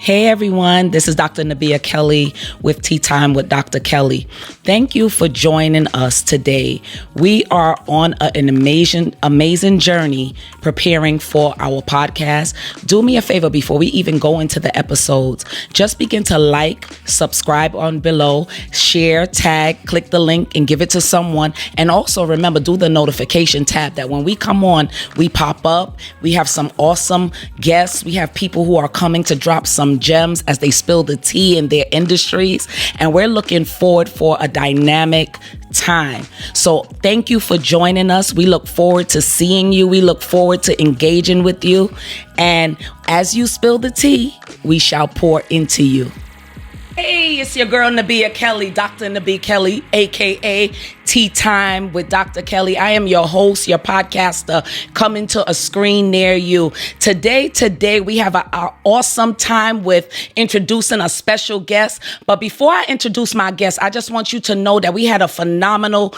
Hey everyone, this is Dr. Nabia Kelly with Tea Time with Dr. Kelly. Thank you for joining us today. We are on an amazing journey preparing for our podcast. Do me a favor before we even go into the episodes. Just begin to like, subscribe on below, share, tag, click the link and give it to someone. And also remember, do the notification tab that when we come on, we pop up. We have some awesome guests. We have people who are coming to drop some gems as they spill the tea in their industries, and we're looking forward for a dynamic time. So thank you for joining us. We look forward to seeing you. We look forward to engaging with you, and as you spill the tea, we shall pour into you. Hey, it's your girl Nabia Kelly, Dr. Nabia Kelly, aka Tea Time with Dr. Kelly. I am your host, your podcaster, coming to a screen near you. Today we have an awesome time with introducing a special guest. But before I introduce my guest, I just want you to know that we had a phenomenal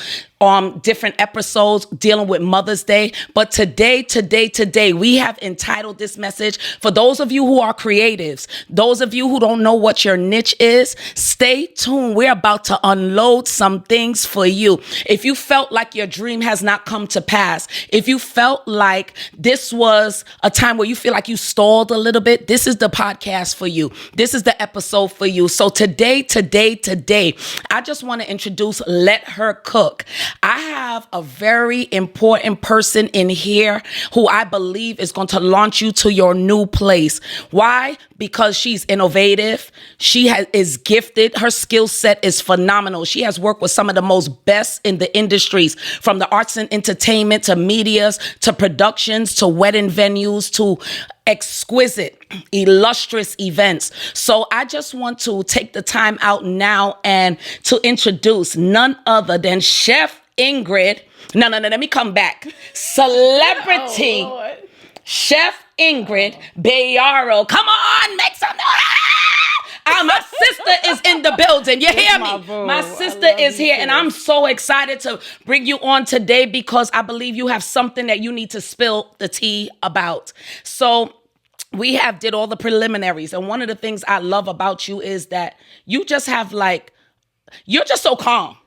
different episodes dealing with Mother's Day. But today, we have entitled this message for those of you who are creatives, those of you who don't know what your niche is, stay tuned. We're about to unload some things for you. If you felt like your dream has not come to pass, if you felt like this was a time where you feel like you stalled a little bit, this is the podcast for you. This is the episode for you. So today, I just want to introduce Let Her Cook. I have a very important person in here who I believe is going to launch you to your new place. Why? Because she's innovative. She is gifted. Her skill set is phenomenal. She has worked with some of the most best in the industries, from the arts and entertainment to medias to productions to wedding venues to exquisite, illustrious events. So I just want to take the time out now and to introduce none other than Chef Ingrid. No, let me come back. Celebrity Chef Ingrid Bayaro. Come on, make some noise. My sister is in the building. You hear me? My sister is here, and I'm so excited to bring you on today because I believe you have something that you need to spill the tea about. So we did all the preliminaries, and one of the things I love about you is that you just have you're just so calm.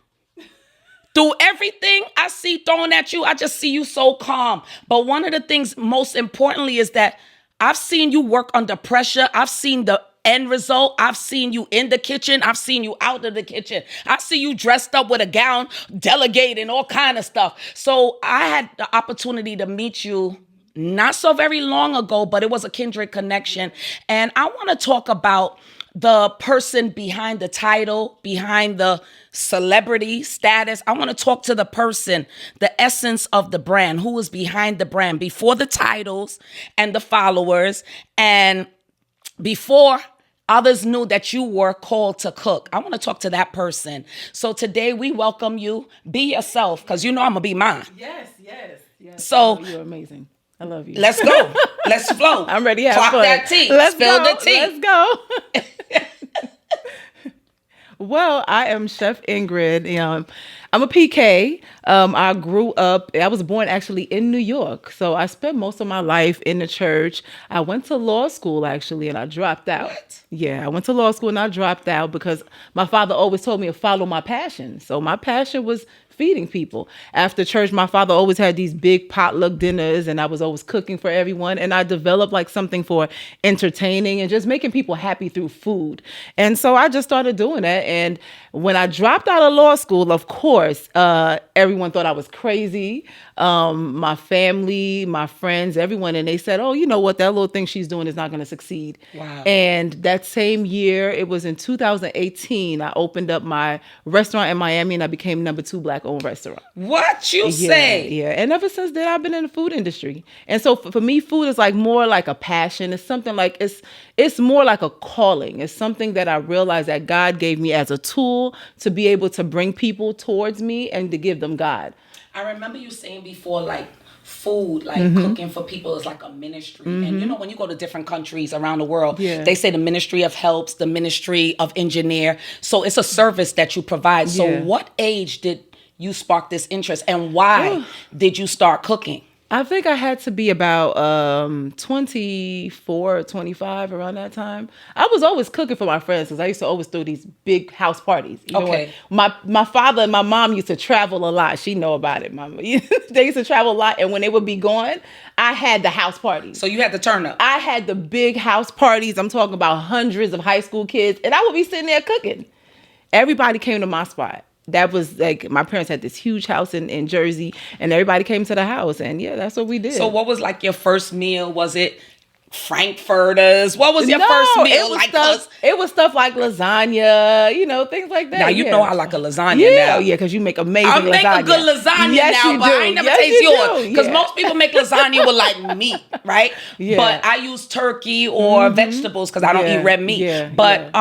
Through everything I see thrown at you, I just see you so calm. But one of the things most importantly is that I've seen you work under pressure. I've seen the end result. I've seen you in the kitchen. I've seen you out of the kitchen. I see you dressed up with a gown, delegating all kind of stuff. So I had the opportunity to meet you not so very long ago, but it was a kindred connection. And I want to talk about the person behind the title, behind the celebrity status. I want to talk to the person, the essence of the brand, who is behind the brand, before the titles and the followers, and before others knew that you were called to cook. I want to talk to that person. So today we welcome you. Be yourself, because you know I'm going to be mine. Yes. So you're amazing. I love you. Let's go. Let's flow. I'm ready to have Clock fun. that tea. Let's Spill go. the tea. Let's go. Well, I am Chef Ingrid. I'm a PK. I was born actually in New York. So I spent most of my life in the church. I went to law school actually, and I dropped out. What? Yeah, I went to law school and I dropped out because my father always told me to follow my passion. So my passion was feeding people. After church, my father always had these big potluck dinners, and I was always cooking for everyone. And I developed something for entertaining and just making people happy through food. And so I just started doing that. And when I dropped out of law school, of course, everyone thought I was crazy. My family, my friends, everyone. And they said, oh, you know what? That little thing she's doing is not going to succeed. Wow. And that same year, it was in 2018, I opened up my restaurant in Miami, and I became #2 Black-owned restaurant. What you say? Yeah. And ever since then, I've been in the food industry. And so for me, food is more like a passion. It's something it's more like a calling. It's something that I realized that God gave me as a tool to be able to bring people towards me and to give them God. I remember you saying before, food, cooking for people is like a ministry. And when you go to different countries around the world, they say the ministry of helps, the ministry of engineer. So it's a service that you provide. So what age did you spark this interest, and why did you start cooking? I think I had to be about 24 or 25 around that time. I was always cooking for my friends because I used to always throw these big house parties. Even Okay. when my father and my mom used to travel a lot. She know about it, mama. They used to travel a lot, and when they would be gone, I had the house parties. So you had to turn up. I had the big house parties. I'm talking about hundreds of high school kids, and I would be sitting there cooking. Everybody came to my spot. That was like, my parents had this huge house in Jersey, and everybody came to the house, and yeah, that's what we did. So what was like your first meal? Was it Frankfurters? What was your first meal? It was stuff like lasagna, things like that. Now you know I like a lasagna yeah, now. Yeah, because you make amazing I lasagna. make a good lasagna yes, now, you but do. I ain't never Yes, taste you yours. do. Because Yeah. most people make lasagna with like meat, right? Yeah. But I use turkey or vegetables because I don't eat red meat. Yeah, but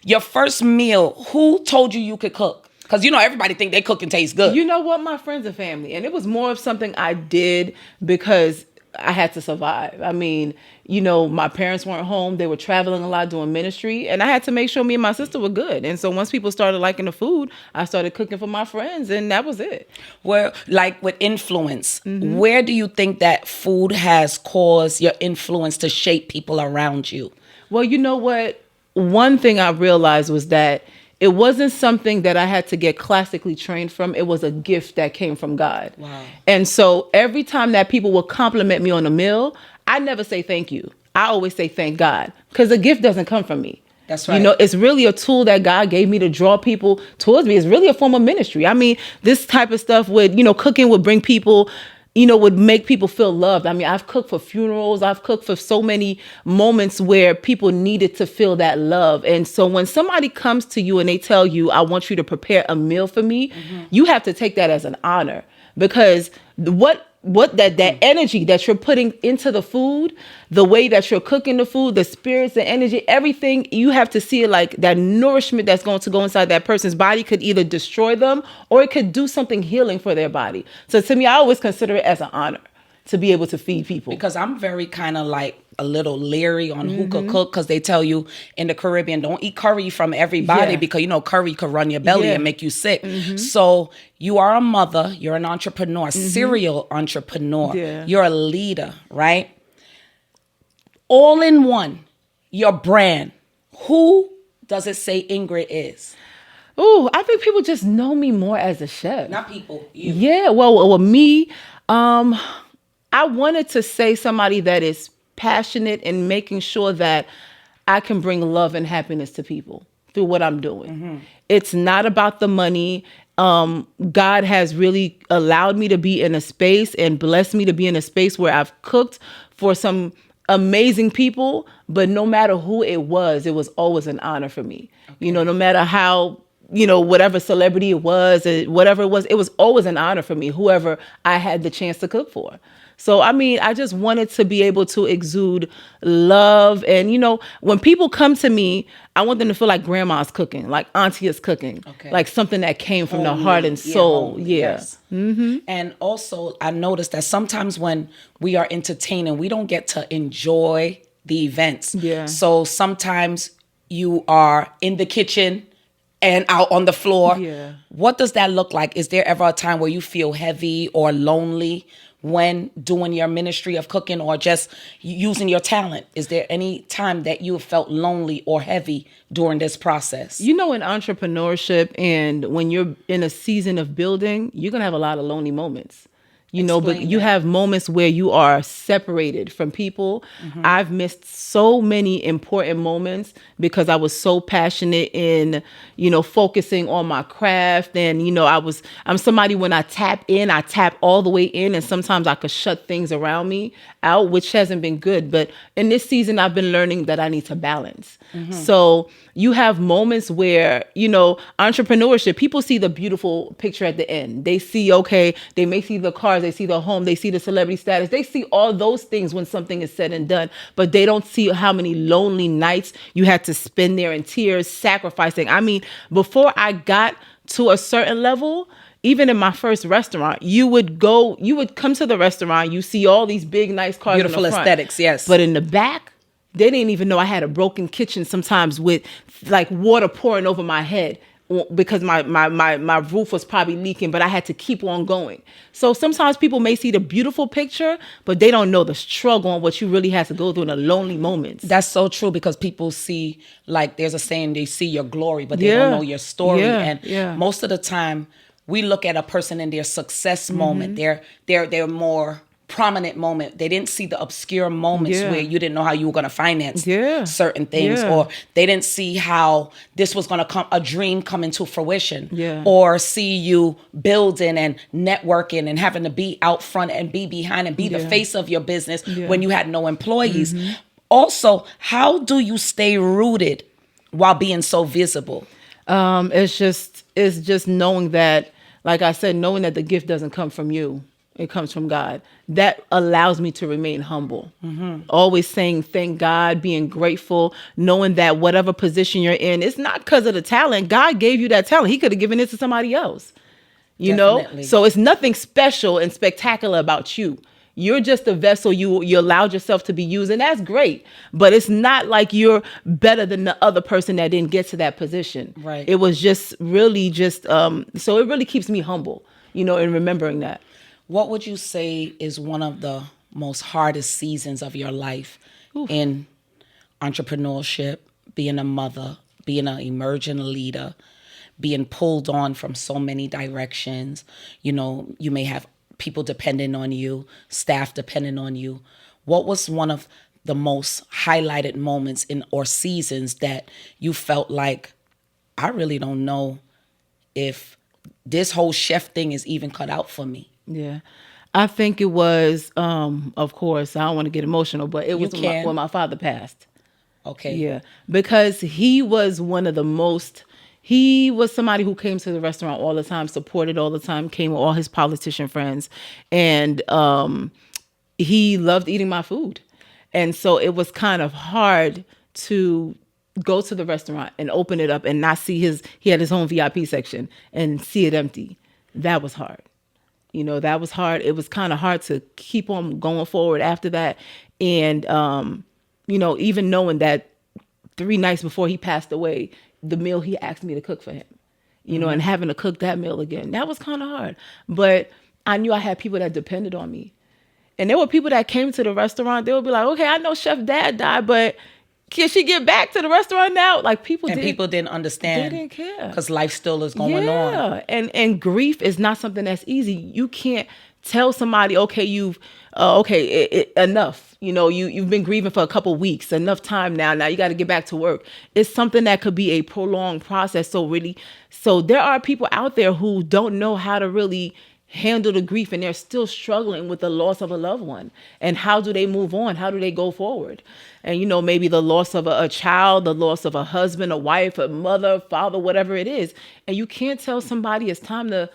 your first meal, who told you could cook? Because everybody think they cook and taste good. You know what? My friends and family. And it was more of something I did because I had to survive. I mean, my parents weren't home. They were traveling a lot doing ministry. And I had to make sure me and my sister were good. And so once people started liking the food, I started cooking for my friends. And that was it. Well, like with influence, where do you think that food has caused your influence to shape people around you? Well, you know what? One thing I realized was that it wasn't something that I had to get classically trained from. It was a gift that came from God. Wow. And so every time that people would compliment me on a meal, I never say thank you. I always say thank God, because a gift doesn't come from me. That's right. It's really a tool that God gave me to draw people towards me. It's really a form of ministry. I mean, this type of stuff cooking would bring people, would make people feel loved. I mean, I've cooked for funerals. I've cooked for so many moments where people needed to feel that love. And so when somebody comes to you and they tell you, I want you to prepare a meal for me, you have to take that as an honor, because that energy that you're putting into the food, the way that you're cooking the food, the spirits, the energy, everything, you have to see it like that nourishment that's going to go inside that person's body could either destroy them or it could do something healing for their body. So to me, I always consider it as an honor to be able to feed people. Because I'm very kind of like a little leery on who could cook, because they tell you in the Caribbean, don't eat curry from everybody because, curry could run your belly and make you sick. So you are a mother, you're an entrepreneur, serial entrepreneur. Yeah. You're a leader, right? All in one, your brand. Who does it say Ingrid is? Ooh, I think people just know me more as a chef. Not people, you. Yeah, well, me, I wanted to say somebody that is passionate in making sure that I can bring love and happiness to people through what I'm doing. It's not about the money. God has really allowed me to be in a space and blessed me to be in a space where I've cooked for some amazing people, but no matter who it was always an honor for me. Okay. No matter how, whatever celebrity it was, whatever it was always an honor for me, whoever I had the chance to cook for. So, I mean, I just wanted to be able to exude love. And, when people come to me, I want them to feel like grandma's cooking, like auntie is cooking, like something that came from the heart and soul. Yes. And also, I noticed that sometimes when we are entertaining, we don't get to enjoy the events. Yeah. So sometimes you are in the kitchen and out on the floor. Yeah. What does that look like? Is there ever a time where you feel heavy or lonely when doing your ministry of cooking or just using your talent? Is there any time that you have felt lonely or heavy during this process? In entrepreneurship and when you're in a season of building, you're going to have a lot of lonely moments. But you have moments where you are separated from people. I've missed so many important moments because I was so passionate in, focusing on my craft. And, I'm somebody, when I tap all the way in, and sometimes I could shut things around me out, which hasn't been good. But in this season, I've been learning that I need to balance. So you have moments where, entrepreneurship, people see the beautiful picture at the end. They see, they may see the cars, they see the home, they see the celebrity status. They see all those things when something is said and done, but they don't see how many lonely nights you had to spend there in tears, sacrificing. I mean, before I got to a certain level, even in my first restaurant, you would come to the restaurant, you see all these big, nice cars, beautiful aesthetics, yes. But in the back, they didn't even know I had a broken kitchen sometimes with like water pouring over my head. because my roof was probably leaking, but I had to keep on going. So sometimes people may see the beautiful picture, but they don't know the struggle and what you really have to go through in the lonely moments. That's so true, because people see, like there's a saying, they see your glory, but they don't know your story. And most of the time we look at a person in their success moment, their more prominent moment. They didn't see the obscure moments where you didn't know how you were going to finance certain things, or they didn't see how this was going to come, a dream come into fruition, or see you building and networking and having to be out front and be behind and be the face of your business when you had no employees. Also, how do you stay rooted while being so visible? It's just knowing that, like I said, knowing that the gift doesn't come from you. It comes from God. That allows me to remain humble. Always saying thank God, being grateful, knowing that whatever position you're in, it's not because of the talent. God gave you that talent. He could have given it to somebody else. You know? So it's nothing special and spectacular about you. You're just a vessel. You allowed yourself to be used, and that's great. But it's not like you're better than the other person that didn't get to that position. Right. It was just really so it really keeps me humble, in remembering that. What would you say is one of the most hardest seasons of your life in entrepreneurship, being a mother, being an emerging leader, being pulled on from so many directions? You may have people depending on you, staff depending on you. What was one of the most highlighted moments or seasons that you felt like, I really don't know if this whole chef thing is even cut out for me? Yeah. I think it was, of course, I don't want to get emotional, but it was when my father passed. Okay. Yeah. Because he was he was somebody who came to the restaurant all the time, supported all the time, came with all his politician friends. And he loved eating my food. And so it was kind of hard to go to the restaurant and open it up and not see he had his own VIP section and see it empty. That was hard. That was hard. It was kind of hard to keep on going forward after that. And, even knowing that 3 nights before he passed away, the meal he asked me to cook for him, and having to cook that meal again, that was kind of hard. But I knew I had people that depended on me. And there were people that came to the restaurant. They would be like, okay, I know Chef Dad died, but can she get back to the restaurant now? Like people didn't understand. They didn't care. Because life still is going on. Yeah. And grief is not something that's easy. You can't tell somebody, okay, enough. You've been grieving for a couple weeks, enough time now. Now you got to get back to work. It's something that could be a prolonged process. So there are people out there who don't know how to really handle the grief, and they're still struggling with the loss of a loved one. And how do they move on? How do they go forward? And, maybe the loss of a child, the loss of a husband, a wife, a mother, father, whatever it is. And you can't tell somebody it's time to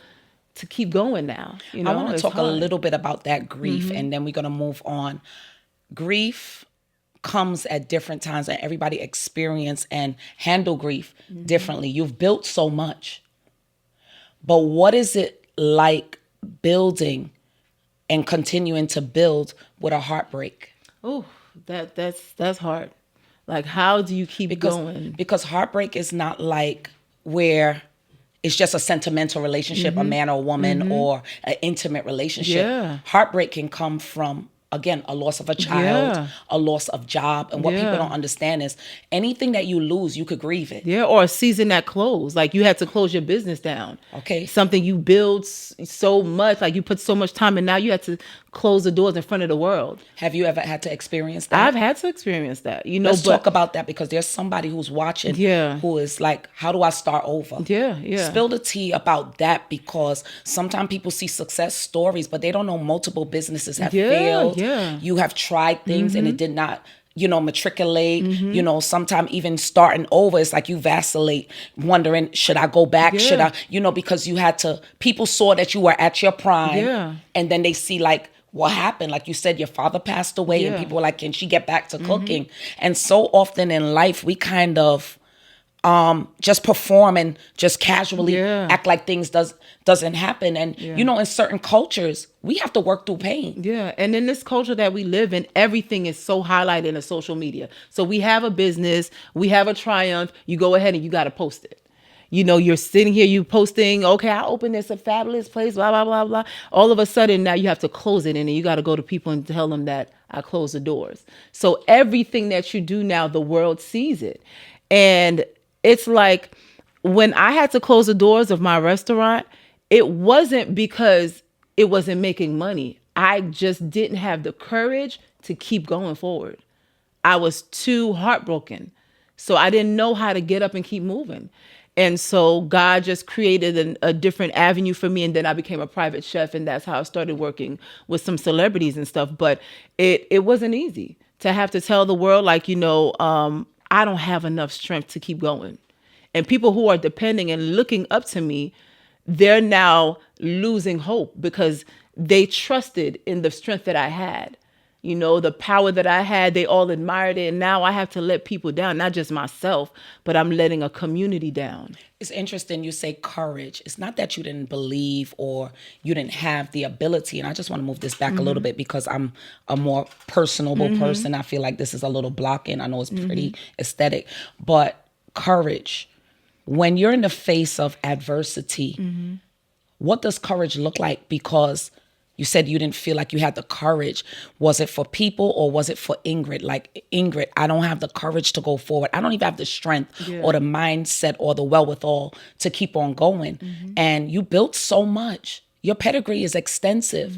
keep going now. I want to talk a little bit about that grief, and then we're going to move on. Grief comes at different times, and everybody experience and handle grief differently. You've built so much. But what is it like building and continuing to build with a heartbreak? Oh, that's hard. Like, how do you keep going? Because heartbreak is not like where it's just a sentimental relationship, a man or a woman, or an intimate relationship. Yeah. Heartbreak can come from, again, a loss of a child, a loss of job. And what people don't understand is anything that you lose, you could grieve it. Yeah, or a season that closed. Like you had to close your business down. Okay. Something you build so much, like you put so much time, and now you had to close the doors in front of the world. Have you ever had to experience that? I've had to experience that. Let's talk about that, because there's somebody who's watching who is like, how do I start over? Yeah. Spill the tea about that, because sometimes people see success stories, but they don't know multiple businesses have failed. Yeah. You have tried things and it did not, matriculate, sometimes even starting over, it's like you vacillate, wondering, should I go back? Should I, because people saw that you were at your prime, and then they see like, what happened? Like you said, your father passed away, and people were like, can she get back to cooking? And so often in life, we kind of just perform and just casually act like things doesn't happen. And, in certain cultures, we have to work through pain. Yeah. And in this culture that we live in, everything is so highlighted in social media. So we have a business, we have a triumph, you go ahead and you got to post it. You're sitting here, you posting, okay, I opened this a fabulous place, blah, blah, blah, blah. All of a sudden now you have to close it, and then you got to go to people and tell them that I closed the doors. So everything that you do now, the world sees it. And it's like when I had to close the doors of my restaurant, it wasn't because it wasn't making money. I just didn't have the courage to keep going forward. I was too heartbroken. So I didn't know how to get up and keep moving. And so God just created a different avenue for me. And then I became a private chef. And that's how I started working with some celebrities and stuff. But it wasn't easy to have to tell the world, like, I don't have enough strength to keep going. And people who are depending and looking up to me, they're now losing hope because they trusted in the strength that I had. The power that I had, they all admired it. And now I have to let people down, not just myself, but I'm letting a community down. It's interesting you say courage. It's not that you didn't believe or you didn't have the ability. And I just want to move this back a little bit because I'm a more personable person. I feel like this is a little blocking. I know it's pretty aesthetic, but courage. When you're in the face of adversity, what does courage look like? Because you said you didn't feel like you had the courage. Was it for people or was it for Ingrid? Like, Ingrid, I don't have the courage to go forward. I don't even have the strength or the mindset or the wherewithal to keep on going. And you built so much. Your pedigree is extensive.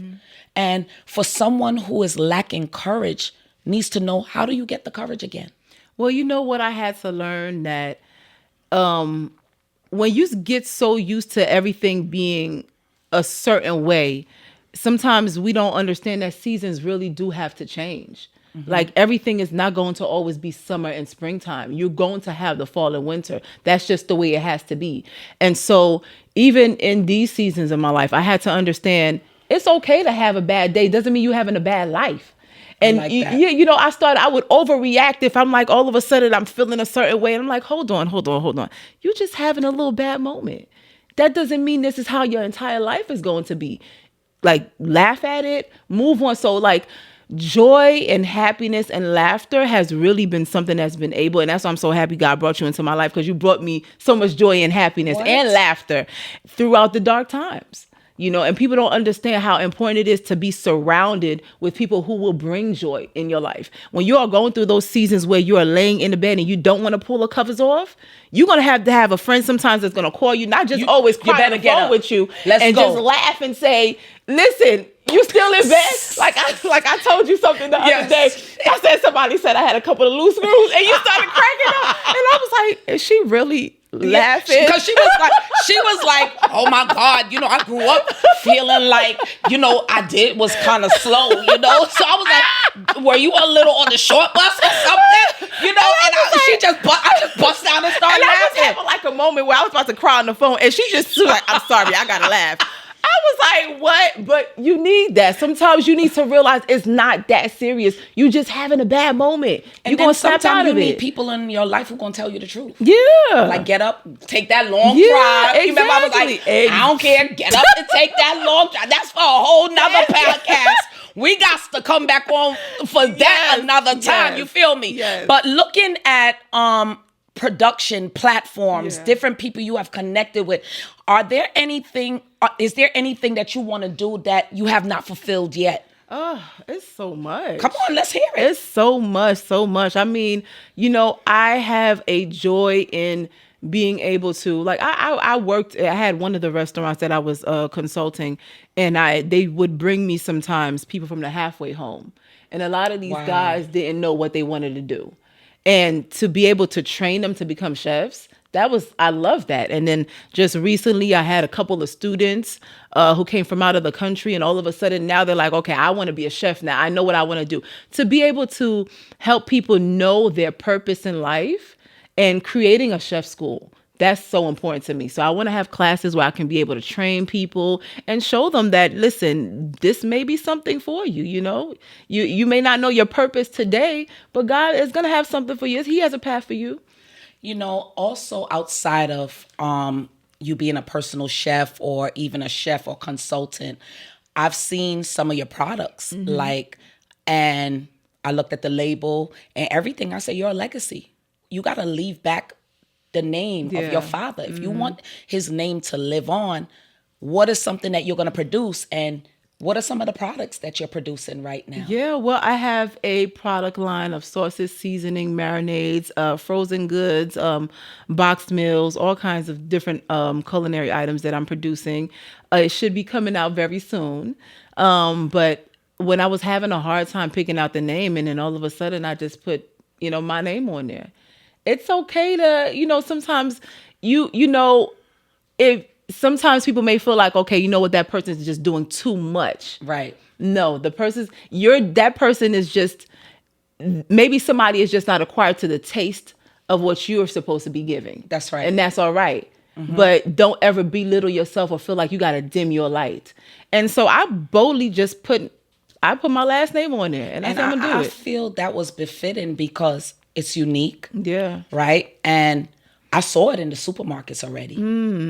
And for someone who is lacking courage, needs to know, how do you get the courage again? Well, you know what I had to learn, that when you get so used to everything being a certain way, sometimes we don't understand that seasons really do have to change. Like, everything is not going to always be summer and springtime. You're going to have the fall and winter. That's just the way it has to be. And so even in these seasons of my life, I had to understand it's okay to have a bad day. Doesn't mean you're having a bad life. And like I would overreact if I'm like, all of a sudden I'm feeling a certain way. And I'm like, hold on. You're just having a little bad moment. That doesn't mean this is how your entire life is going to be. Like, laugh at it, move on. So like, joy and happiness and laughter has really been something that's been able, and that's why I'm so happy God brought you into my life, because you brought me so much joy and happiness and laughter throughout the dark times. And people don't understand how important it is to be surrounded with people who will bring joy in your life. When you are going through those seasons where you are laying in the bed and you don't want to pull the covers off, you're going to have a friend sometimes that's going to call you, not just always cry on the phone with you, and just laugh and say, listen, you still in bed? Like I told you something the other day. I said, somebody said I had a couple of loose screws, and you started cracking up. And I was like, is she really laughing? Because she was like, oh my God, I grew up feeling like, I was kind of slow, So I was like, were you a little on the short bus or something? I just bust out and started laughing. I was having like a moment where I was about to cry on the phone, and she just was like, I'm sorry, I gotta laugh. I was like, what? But you need that. Sometimes you need to realize it's not that serious. You just having a bad moment. You're going to snap out of it. You need people in your life who going to tell you the truth. Yeah. Like, get up, take that long drive. Exactly. Remember, I was like, I don't care. Get up and take that long drive. That's for a whole nother podcast. We got to come back on for that another time. You feel me? Yes. But looking at production platforms, different people you have connected with, is there anything that you want to do that you have not fulfilled yet? Oh, it's so much. Come on, let's hear it. It's so much. I mean, I have a joy in being able to, like, I had one of the restaurants that I was consulting, and they would bring me sometimes people from the halfway home. And a lot of these guys didn't know what they wanted to do. And to be able to train them to become chefs, I love that. And then just recently I had a couple of students who came from out of the country, and all of a sudden now they're like, okay, I want to be a chef now. I know what I want to do. To be able to help people know their purpose in life and creating a chef school, that's so important to me. So I want to have classes where I can be able to train people and show them that, listen, this may be something for you. You may not know your purpose today, but God is going to have something for you. He has a path for you. Also outside of you being a personal chef or even a chef or consultant, I've seen some of your products, and I looked at the label and everything. I say, you're a legacy. You got to leave back the name of Yeah. your father. If you want his name to live on, what is something that you're going to produce, and what are some of the products that you're producing right now? Yeah, well, I have a product line of sauces, seasoning, marinades, frozen goods, boxed meals, all kinds of different culinary items that I'm producing. It should be coming out very soon. But when I was having a hard time picking out the name, and then all of a sudden I just put, my name on there. It's okay to, sometimes if sometimes people may feel like, okay, that person is just doing too much. Right. No, that person is just, maybe somebody is just not acquired to the taste of what you're supposed to be giving. That's right. And that's all right. But don't ever belittle yourself or feel like you got to dim your light. And so I boldly just put my last name on there, and I'm going to do it. I feel that was befitting because it's unique. Yeah. Right. And I saw it in the supermarkets already.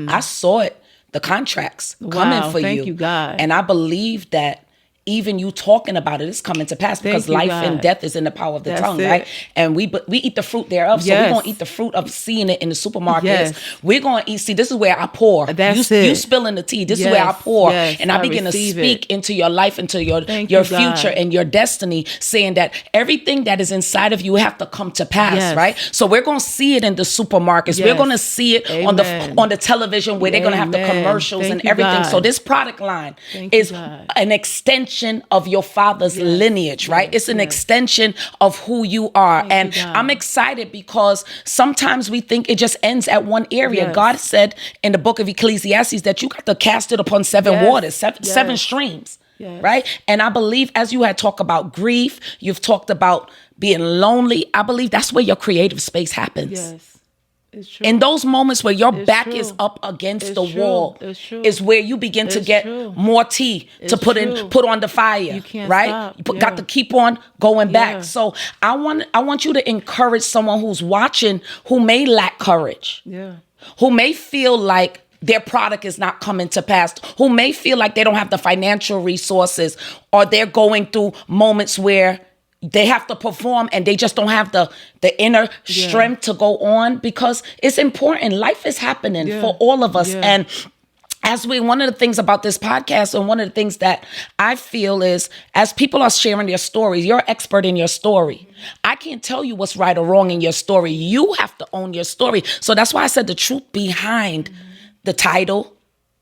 I saw it, the contracts coming for you. Thank you, God. And I believe that even you talking about it is coming to pass, because life and death is in the power of the tongue, right? And we eat the fruit thereof. So we're going to eat the fruit of seeing it in the supermarkets. Yes. We're going to eat. See, this is where I pour. You spilling the tea. This is where I pour. And I begin to speak into your life, into your future and your destiny, saying that everything that is inside of you have to come to pass, right? So we're going to see it in the supermarkets. We're going to see it on the television, where they're going to have the commercials and everything. So this product line is an extension of your father's lineage, right? It's an extension of who you are. And I'm excited because sometimes we think it just ends at one area. God said in the book of Ecclesiastes that you got to cast it upon seven waters, seven streams, right? And I believe, as you had talked about grief, you've talked about being lonely. I believe that's where your creative space happens. Yes. It's true. In those moments where your back is up against the wall is where you begin to get more tea to put on the fire, you can't right? Stop. You got to keep on going back. So I want you to encourage someone who's watching, who may lack courage, who may feel like their product is not coming to pass, who may feel like they don't have the financial resources, or they're going through moments where they have to perform and they just don't have the inner strength to go on, because it's important. Life is happening for all of us. And one of the things about this podcast, and one of the things that I feel is, as people are sharing their stories, you're an expert in your story. I can't tell you what's right or wrong in your story. You have to own your story. So that's why I said the truth behind the title,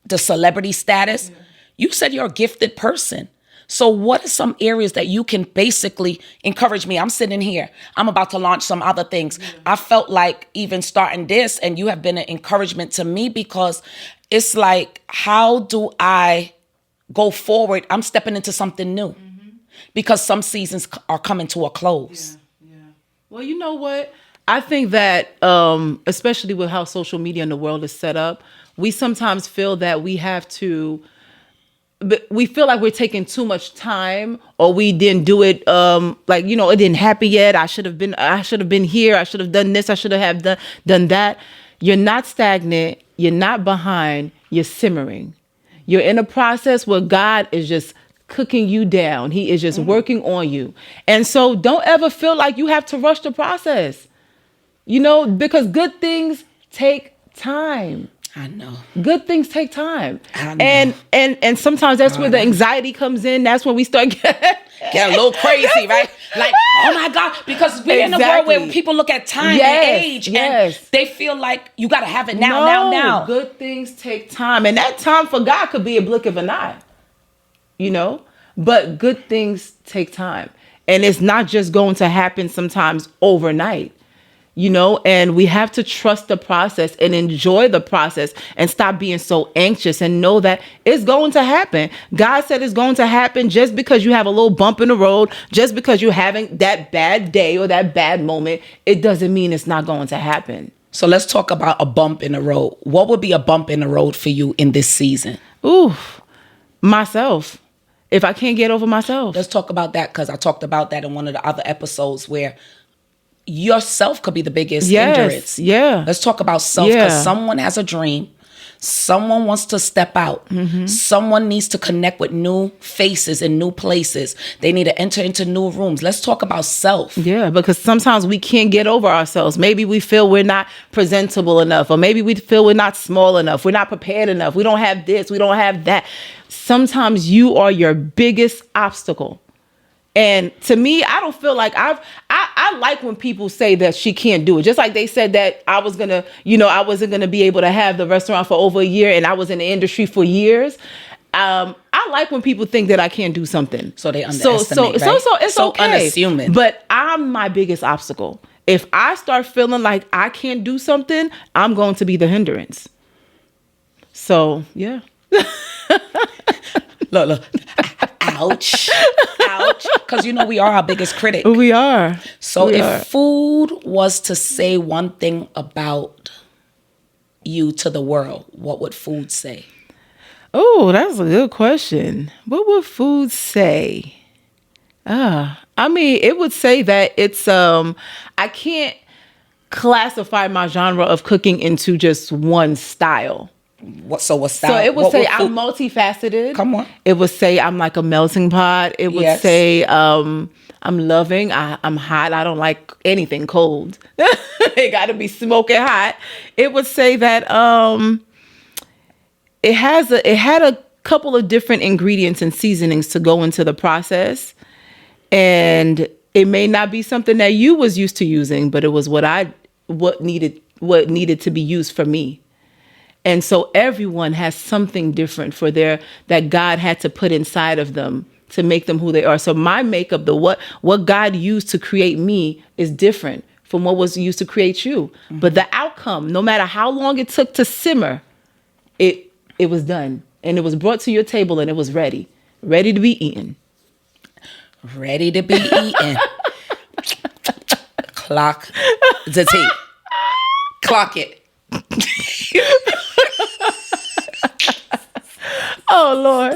the celebrity status. You said you're a gifted person. So what are some areas that you can basically encourage me? I'm sitting here. I'm about to launch some other things. I felt like even starting this, and you have been an encouragement to me, because it's like, how do I go forward? I'm stepping into something new because some seasons are coming to a close. Well, you know what? I think that, especially with how social media in the world is set up, we sometimes feel that we have to, but we feel like we're taking too much time, or we didn't do it. It didn't happen yet. I should have been here. I should have done this. I should have done that. You're not stagnant. You're not behind. You're simmering. You're in a process where God is just cooking you down. He is just working on you. And so don't ever feel like you have to rush the process, because good things take time. I know. Good things take time. I know. And sometimes that's where the anxiety comes in. That's when we start getting a little crazy, right? Like, oh my God, because we're in a world where people look at time and age and they feel like you got to have it now. Good things take time. And that time for God could be a blink of an eye, but good things take time. And it's not just going to happen sometimes overnight. And we have to trust the process and enjoy the process and stop being so anxious and know that it's going to happen. God said it's going to happen. Just because you have a little bump in the road, just because you're having that bad day or that bad moment, it doesn't mean it's not going to happen. So let's talk about a bump in the road. What would be a bump in the road for you in this season? Myself. If I can't get over myself. Let's talk about that, because I talked about that in one of the other episodes, where yourself could be the biggest hindrance. Yeah. Let's talk about self, because someone has a dream. Someone wants to step out. Someone needs to connect with new faces in new places. They need to enter into new rooms. Let's talk about self. Yeah, because sometimes we can't get over ourselves. Maybe we feel we're not presentable enough, or maybe we feel we're not small enough. We're not prepared enough. We don't have this. We don't have that. Sometimes you are your biggest obstacle. And to me, I don't feel like I like when people say that she can't do it. Just like they said that I wasn't going to be able to have the restaurant for over a year, and I was in the industry for years. I like when people think that I can't do something. So they underestimate, so it's so okay. unassuming. But I'm my biggest obstacle. If I start feeling like I can't do something, I'm going to be the hindrance. So, yeah. Look. Ouch. Because we are our biggest critic. We are. So if food was to say one thing about you to the world, what would food say? Oh, that's a good question. What would food say? It would say that it's I can't classify my genre of cooking into just one style. What style? So it would say I'm multifaceted. Come on. It would say I'm like a melting pot. It would say I'm loving. I'm hot. I don't like anything cold. It got to be smoking hot. It would say that it had a couple of different ingredients and seasonings to go into the process, and it may not be something that you was used to using, but it was what needed to be used for me. And so everyone has something different that God had to put inside of them to make them who they are. So my makeup, what God used to create me is different from what was used to create you. Mm-hmm. But the outcome, no matter how long it took to simmer, it was done. And it was brought to your table and it was ready to be eaten. Ready to be eaten. Clock the tape. Clock it. Oh, Lord.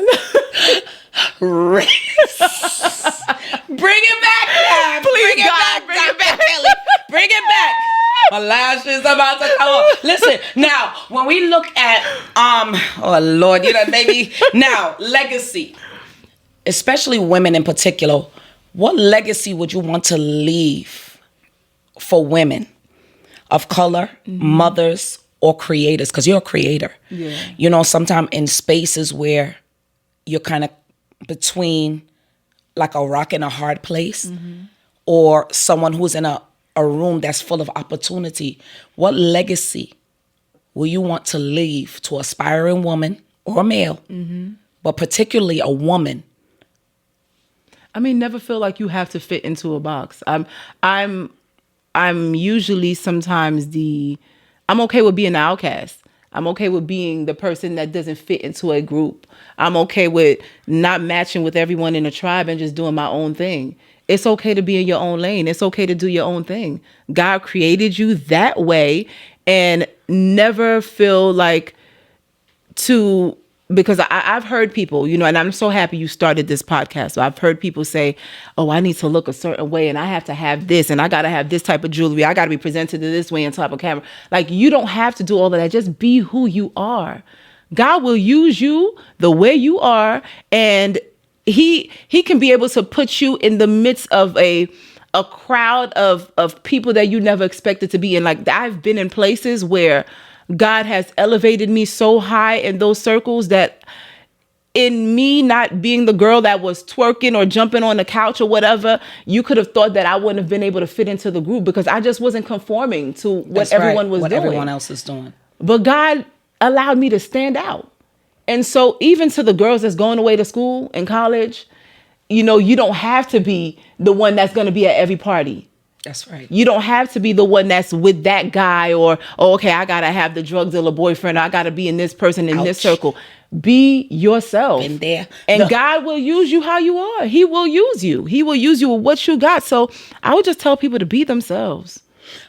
Bring it back, God. Please, Bring it back, Kelly. Bring it back. My lashes about to come off. Listen, now, when we look at, oh, Lord, maybe, now, legacy, especially women in particular, what legacy would you want to leave for women of color, mothers, or creators? Because you're a creator. Yeah. Sometimes in spaces where you're kind of between like a rock and a hard place, or someone who's in a room that's full of opportunity, what legacy will you want to leave to aspiring woman or male, but particularly a woman? Never feel like you have to fit into a box. I'm usually sometimes I'm okay with being an outcast. I'm okay with being the person that doesn't fit into a group. I'm okay with not matching with everyone in a tribe and just doing my own thing. It's okay to be in your own lane. It's okay to do your own thing. God created you that way, and never feel like because I've heard people, and I'm so happy you started this podcast. So I've heard people say, oh, I need to look a certain way, and I have to have this, and I got to have this type of jewelry. I got to be presented this way on top of camera. Like, you don't have to do all of that. Just be who you are. God will use you the way you are, and he can be able to put you in the midst of a crowd of people that you never expected to be in. Like, I've been in places where God has elevated me so high in those circles that in me not being the girl that was twerking or jumping on the couch or whatever, you could have thought that I wouldn't have been able to fit into the group because I just wasn't conforming to what everyone was doing. What everyone else is doing. But God allowed me to stand out. And so even to the girls that's going away to school and college, you don't have to be the one that's going to be at every party. That's right. You don't have to be the one that's with that guy or, okay, I got to have the drug dealer boyfriend. I got to be in this person in this circle. Be yourself. Been there. And God will use you how you are. He will use you. He will use you with what you got. So I would just tell people to be themselves.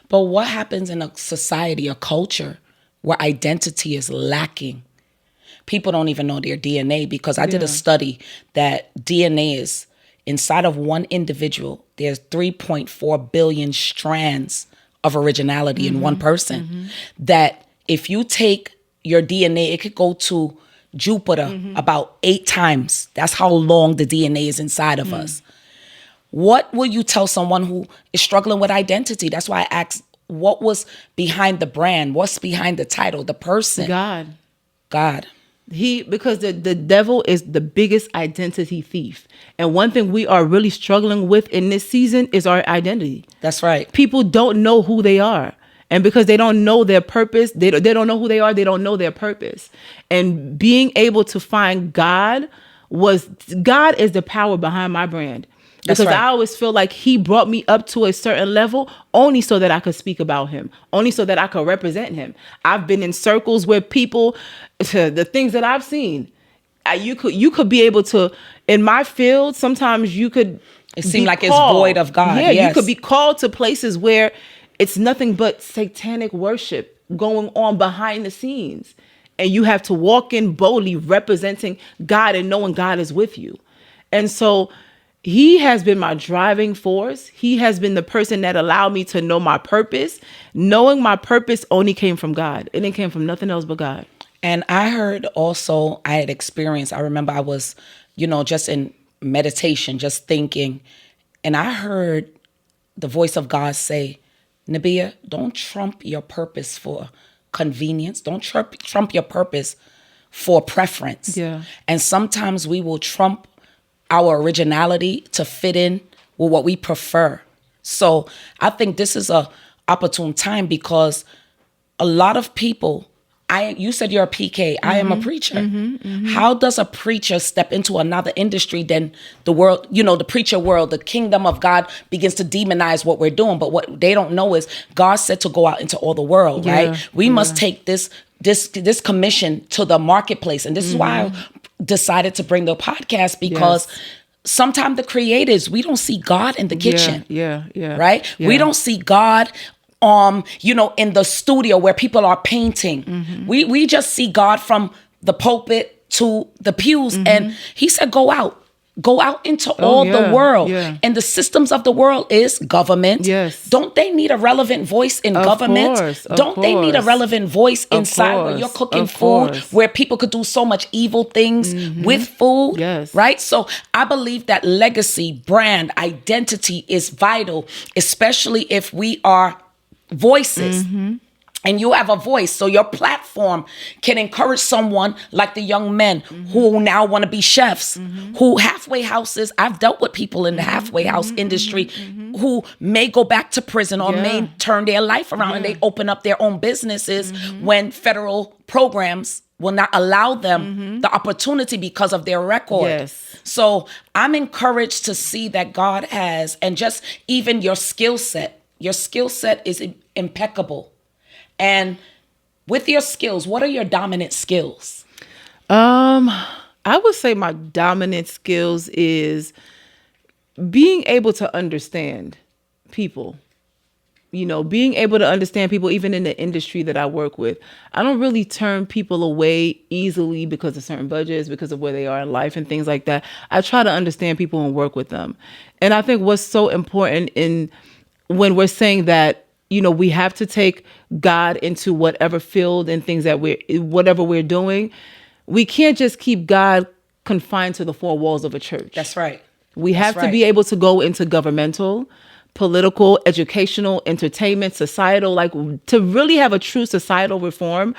But what happens in a society, a culture where identity is lacking? People don't even know their DNA, because I did a study that DNA is inside of one individual. There's 3.4 billion strands of originality in one person. That if you take your DNA, it could go to Jupiter about 8 times. That's how long the DNA is inside of us. What will you tell someone who is struggling with identity? That's why I asked, what was behind the brand? What's behind the title? The person? God. Because the devil is the biggest identity thief. And one thing we are really struggling with in this season is our identity. That's right. People don't know who they are. And because they don't know their purpose, they don't know who they are, they don't know their purpose. And being able to find God is the power behind my brand. Because I always feel like he brought me up to a certain level only so that I could speak about him, only so that I could represent him. I've been in circles where people, the things that I've seen, you could be able to, in my field, sometimes you could. It seemed like it's void of God. Yeah, yes. You could be called to places where it's nothing but satanic worship going on behind the scenes. And you have to walk in boldly representing God and knowing God is with you. And so he has been my driving force. He has been the person that allowed me to know my purpose. Knowing my purpose only came from God. It didn't came from nothing else but God. And I heard also, I had experienced, I remember I was, just in meditation, just thinking, and I heard the voice of God say, Nabia, don't trump your purpose for convenience. Don't trump your purpose for preference. Yeah. And sometimes we will trump our originality to fit in with what we prefer. So I think this is a opportune time because a lot of people, you said you're a PK, I am a preacher. How does a preacher step into another industry than the world, the preacher world, the kingdom of God begins to demonize what we're doing. But what they don't know is God said to go out into all the world, right? We must take this commission to the marketplace. And this is why I decided to bring the podcast, because sometimes the creatives, we don't see God in the kitchen. Right? Yeah. We don't see God in the studio where people are painting. We just see God from the pulpit to the pews. And he said, go out into all the world. And the systems of the world is government. Yes. Don't they need a relevant voice in government? Don't they need a relevant voice inside where you're cooking food, where people could do so much evil things with food? Yes. Right? So I believe that legacy, brand, identity is vital, especially if we are voices. And you have a voice, so your platform can encourage someone like the young men who now want to be chefs, who halfway houses. I've dealt with people in the halfway house industry who may go back to prison or may turn their life around and they open up their own businesses when federal programs will not allow them the opportunity because of their record. Yes. So I'm encouraged to see that God has, and just even your skill set is impeccable. And with your skills, what are your dominant skills? I would say my dominant skills is being able to understand people. Being able to understand people, even in the industry that I work with. I don't really turn people away easily because of certain budgets, because of where they are in life and things like that. I try to understand people and work with them. And I think what's so important when we're saying that, we have to take God into whatever field and things that whatever we're doing. We can't just keep God confined to the 4 walls of a church. That's right. We have to be able to go into governmental, political, educational, entertainment, societal, to really have a true societal reform.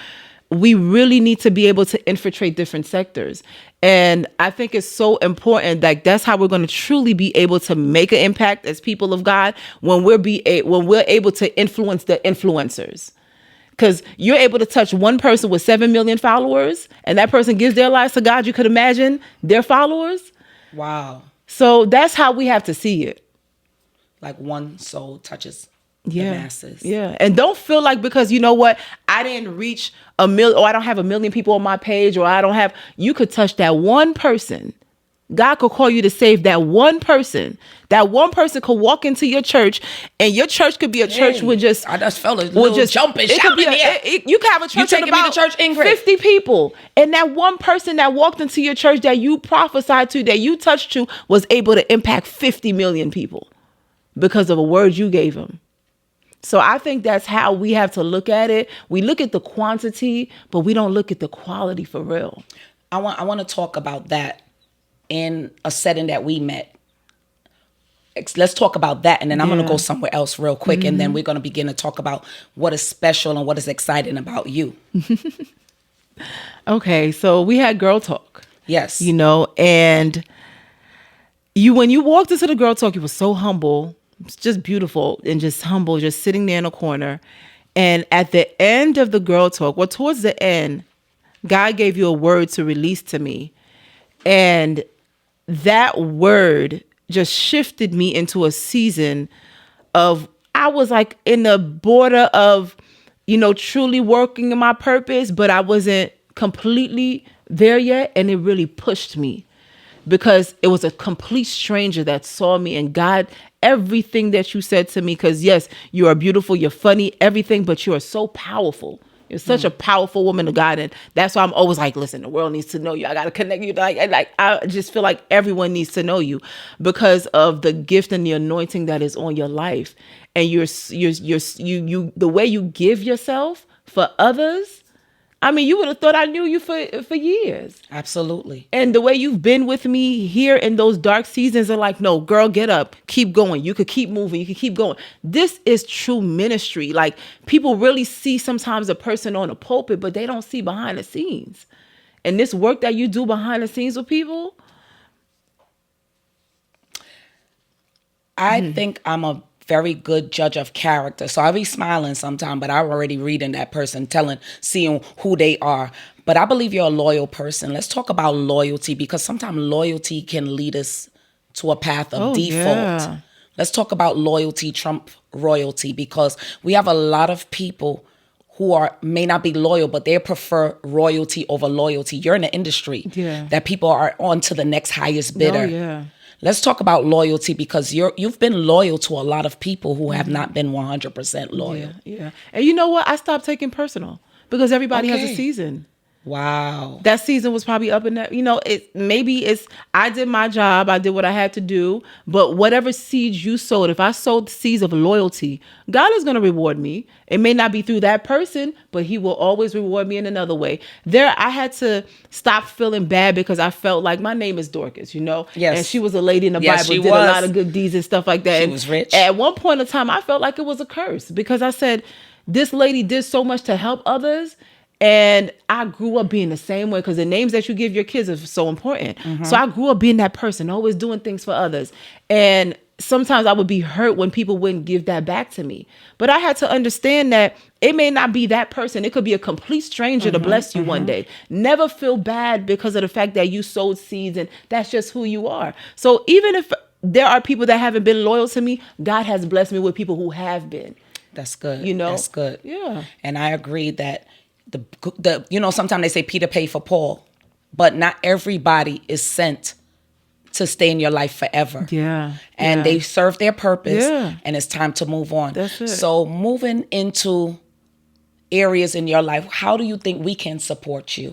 We really need to be able to infiltrate different sectors. And I think it's so important that that's how we're going to truly be able to make an impact as people of God, when we're able to influence the influencers. Because you're able to touch one person with 7 million followers, and that person gives their lives to God. You could imagine their followers. Wow. So that's how we have to see it. Like one soul touches the masses. Yeah. And don't feel like, because you know what, I didn't reach 1 million, or I don't have 1 million people on my page, or you could touch that one person. God could call you to save that one person. That one person could walk into your church, and your church could be a church with just... I just felt a little jumping, shouting here. You could have a church with about 50 people. And that one person that walked into your church that you prophesied to, that you touched to, was able to impact 50 million people because of a word you gave them. So I think that's how we have to look at it. We look at the quantity, but we don't look at the quality for real. I want to talk about that in a setting that we met. Let's talk about that, and then I'm going to go somewhere else real quick, and then we're going to begin to talk about what is special and what is exciting about you. Okay, so we had girl talk. Yes. And when you walked into the girl talk, you were so humble. It's just beautiful and just humble, just sitting there in a corner. And at the end of the girl talk, towards the end, God gave you a word to release to me. And that word just shifted me into a season of, I was like in the border of, truly working in my purpose, but I wasn't completely there yet. And it really pushed me because it was a complete stranger that saw me, and God, everything that you said to me, because yes, you are beautiful, you're funny, everything, but you are so powerful. You're such a powerful woman of God. And that's why I'm always like, listen, the world needs to know you. I got to connect you. I just feel like everyone needs to know you because of the gift and the anointing that is on your life. And you the way you give yourself for others. I mean, you would have thought I knew you for years. Absolutely. And the way you've been with me here in those dark seasons are like, no, girl, get up, keep going. You could keep moving. You could keep going. This is true ministry. Like, people really see sometimes a person on a pulpit, but they don't see behind the scenes. And this work that you do behind the scenes with people. I think I'm a very good judge of character. So I'll be smiling sometime, but I'm already reading that person, seeing who they are. But I believe you're a loyal person. Let's talk about loyalty, because sometimes loyalty can lead us to a path of default. Yeah. Let's talk about loyalty trump royalty, because we have a lot of people who may not be loyal, but they prefer royalty over loyalty. You're in the industry that people are on to the next highest bidder. Oh, yeah. Let's talk about loyalty, because you've been loyal to a lot of people who have not been 100% loyal. Yeah. And you know what? I stopped taking personal because everybody has a season. Wow. That season was probably up in that, I did my job. I did what I had to do. But whatever seeds you sowed, if I sowed seeds of loyalty, God is going to reward me. It may not be through that person, but he will always reward me in another way. I had to stop feeling bad because I felt like my name is Dorcas, Yes. And she was a lady in the Bible, did a lot of good deeds and stuff like that. She was rich. At one point in time, I felt like it was a curse because I said, this lady did so much to help others. And I grew up being the same way, because the names that you give your kids are so important. Mm-hmm. So I grew up being that person, always doing things for others. And sometimes I would be hurt when people wouldn't give that back to me. But I had to understand that it may not be that person. It could be a complete stranger to bless you one day. Never feel bad because of the fact that you sowed seeds, and that's just who you are. So even if there are people that haven't been loyal to me, God has blessed me with people who have been. That's good. That's good. Yeah. And I agree that sometimes they say Peter paid for Paul, but not everybody is sent to stay in your life forever. Yeah. And they serve their purpose, and it's time to move on. That's it. So moving into areas in your life, how do you think we can support you?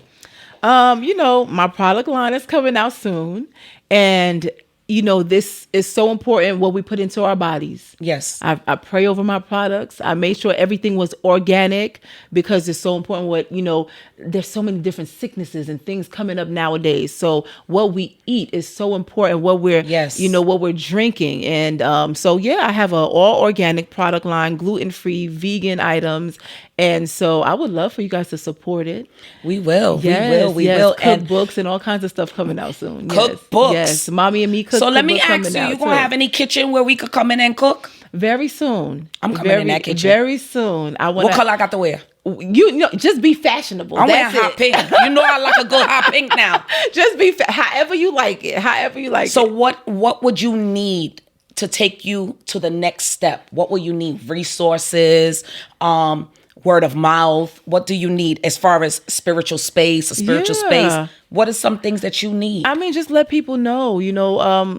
My product line is coming out soon, and this is so important, what we put into our bodies. Yes. I pray over my products. I made sure everything was organic, because it's so important there's so many different sicknesses and things coming up nowadays. So what we eat is so important, what we're, what we're drinking. And I have an all organic product line, gluten-free, vegan items. And so I would love for you guys to support it. We will. Yes, we will. Cookbooks and all kinds of stuff coming out soon. Cookbooks. Yes. Mommy and me cook. So let me ask you, you going to have any kitchen where we could come in and cook? Very soon. I'm coming in that kitchen. Very soon. What color I got to wear? Just be fashionable. I'm wearing hot pink. I like a good hot pink now. Just be however you like it. So what would you need to take you to the next step? What will you need? Resources, word of mouth. What do you need as far as spiritual space? What are some things that you need? I mean, just let people know,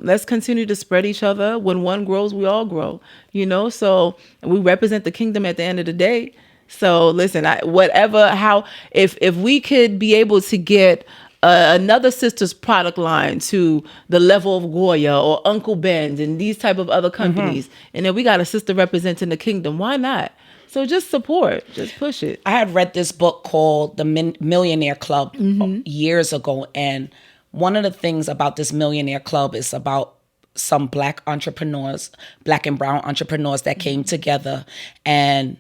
let's continue to spread each other. When one grows, we all grow, so we represent the kingdom at the end of the day. So listen, if we could be able to get another sister's product line to the level of Goya or Uncle Ben's and these type of other companies. And then we got a sister representing the kingdom. Why not? So just support, just push it. I had read this book called The Millionaire Club years ago. And one of the things about this Millionaire Club is about some Black entrepreneurs, Black and brown entrepreneurs that came together, and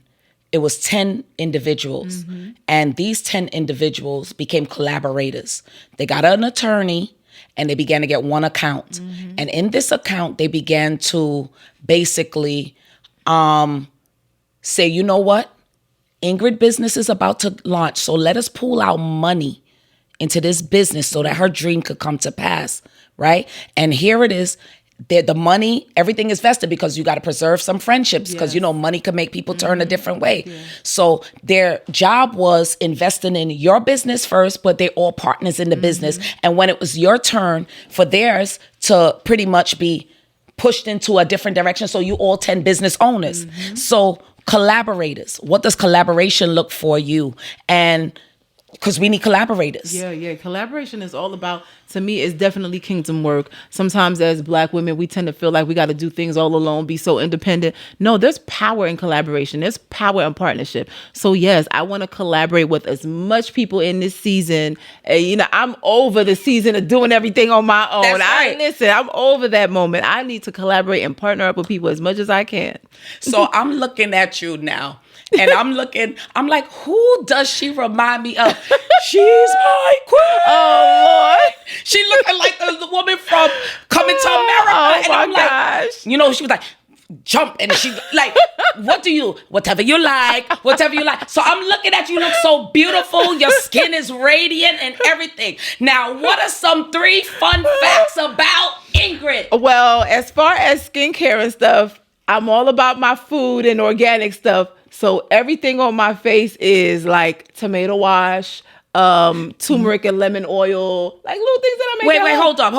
it was 10 individuals. And these 10 individuals became collaborators. They got an attorney and they began to get one account. And in this account, they began to basically say, you know what? Ingrid business is about to launch. So let us pool our money into this business so that her dream could come to pass, right? And here it is. The money, everything is vested because you got to preserve some friendships because, you know, money can make people turn a different way. So their job was investing in your business first, but they're all partners in the business. And when it was your turn for theirs to pretty much be pushed into a different direction, so you all 10 business owners. So collaborators, what does collaboration look for you? And because we need collaborators. Yeah. Collaboration is all about, to me, it's definitely kingdom work. Sometimes as Black women, we tend to feel like we got to do things all alone, be so independent. No, there's power in collaboration. There's power in partnership. So yes, I want to collaborate with as much people in this season. You know, I'm over the season of doing everything on my own. That's right. Listen, I'm over that moment. I need to collaborate and partner up with people as much as I can. So I'm looking at you now. And I'm like, who does she remind me of? She's my queen. Oh, Lord. She looking like the woman from Coming to America. Oh, and my I'm like, gosh. you know, she was like, jump. And she like, whatever you like. So I'm looking at you, you look so beautiful. Your skin is radiant and everything. Now, what are some 3 fun facts about Ingrid? Well, as far as skincare and stuff, I'm all about my food and organic stuff. So everything on my face is like tomato wash, turmeric and lemon oil, like little things that I make. Wait, hold up.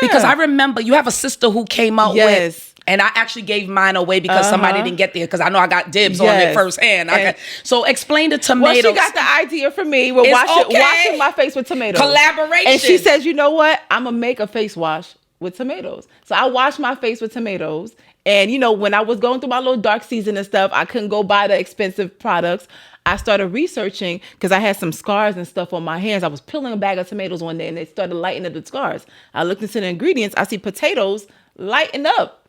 Because I remember you have a sister who came out with, and I actually gave mine away because somebody didn't get there because I know I got dibs on it firsthand. So explain the tomatoes. Well, she got the idea from me. We're washing my face with tomatoes. Collaboration. And she says, you know what? I'm going to make a face wash with tomatoes. So I wash my face with tomatoes. And, you know, when I was going through my little dark season and stuff, I couldn't go buy the expensive products. I started researching because I had some scars and stuff on my hands. I was peeling a bag of tomatoes one day and they started lighting up the scars. I looked into the ingredients. I see potatoes lighting up,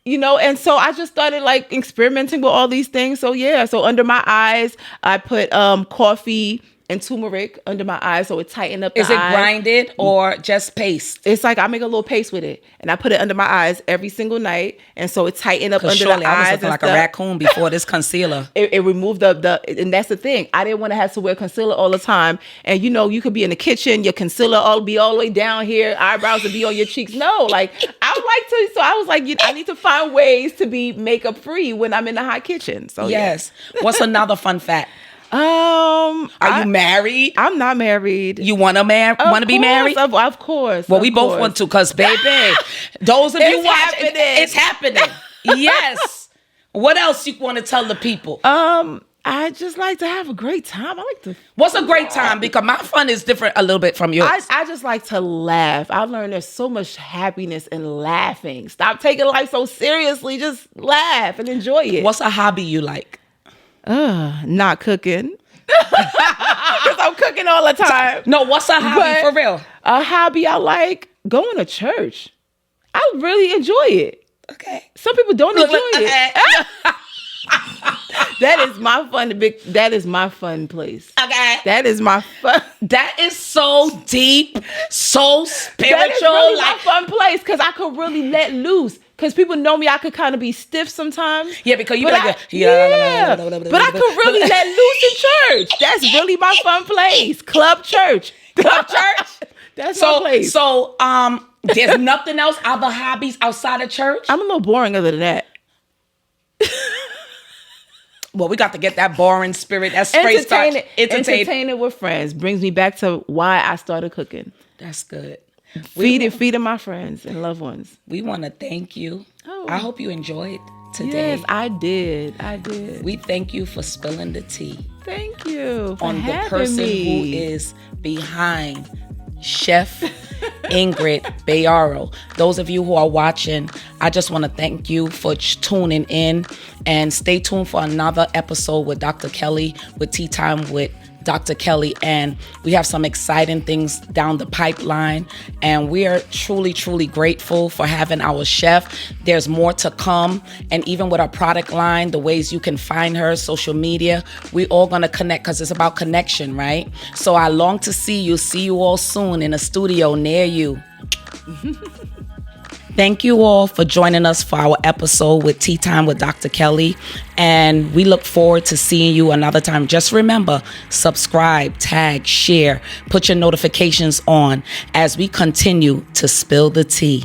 you know, and so I just started like experimenting with all these things. So, yeah. So under my eyes, I put coffee and turmeric under my eyes so it tightened up the eyes. Is it grinded or just paste? It's like I make a little paste with it and I put it under my eyes every single night, and so it tightened up under the eyes. I was looking like a raccoon before this concealer. It removed the and that's the thing. I didn't want to have to wear concealer all the time. And you know, you could be in the kitchen, your concealer all be all the way down here, eyebrows would be on your cheeks. No, like I like to. So I was like, I need to find ways to be makeup free when I'm in the hot kitchen. So yes. Yeah. What's another fun fact? Are you married? I'm not married. You want to be married? Of course. Well, we both want to, because baby, those of you watching, it's happening. Yes. What else you want to tell the people? I just like to have a great time. What's a great time? Because my fun is different a little bit from yours. I just like to laugh. I've learned there's so much happiness in laughing. Stop taking life so seriously. Just laugh and enjoy it. What's a hobby you like? Not cooking. Because I'm cooking all the time. No, what's a hobby for real? A hobby I like going to church. I really enjoy it. Okay. Some people don't enjoy it. That is my fun place. Okay. That is my fun. That is so deep, so spiritual. That is really my fun place because I could really let loose. Because people know me, I could kind of be stiff sometimes. Yeah, because you be like, yeah. But I could really let loose in church. That's really my fun place. Club church. That's my place. So, there's nothing else, other hobbies outside of church? I'm a little boring other than that. Well, we got to get that boring spirit. That straight entertaining with friends brings me back to why I started cooking. That's good. Feeding my friends and loved ones. We want to thank you. I hope you enjoyed today. Yes, I did. We thank you for spilling the tea. Thank you for on the person who is behind Chef Ingrid Bayaro. Those of you who are watching, I just want to thank you for tuning in, and stay tuned for another episode with Dr. Kelly, with Tea Time with Dr. Kelly. And we have some exciting things down the pipeline, and we are truly, truly grateful for having our chef. There's more to come, and even with our product line, the ways you can find her, social media, we all gonna connect, because it's about connection, right? So I long to see you all soon in a studio near you. Thank you all for joining us for our episode with Tea Time with Dr. Kelly, and we look forward to seeing you another time. Just remember, subscribe, tag, share, put your notifications on as we continue to spill the tea.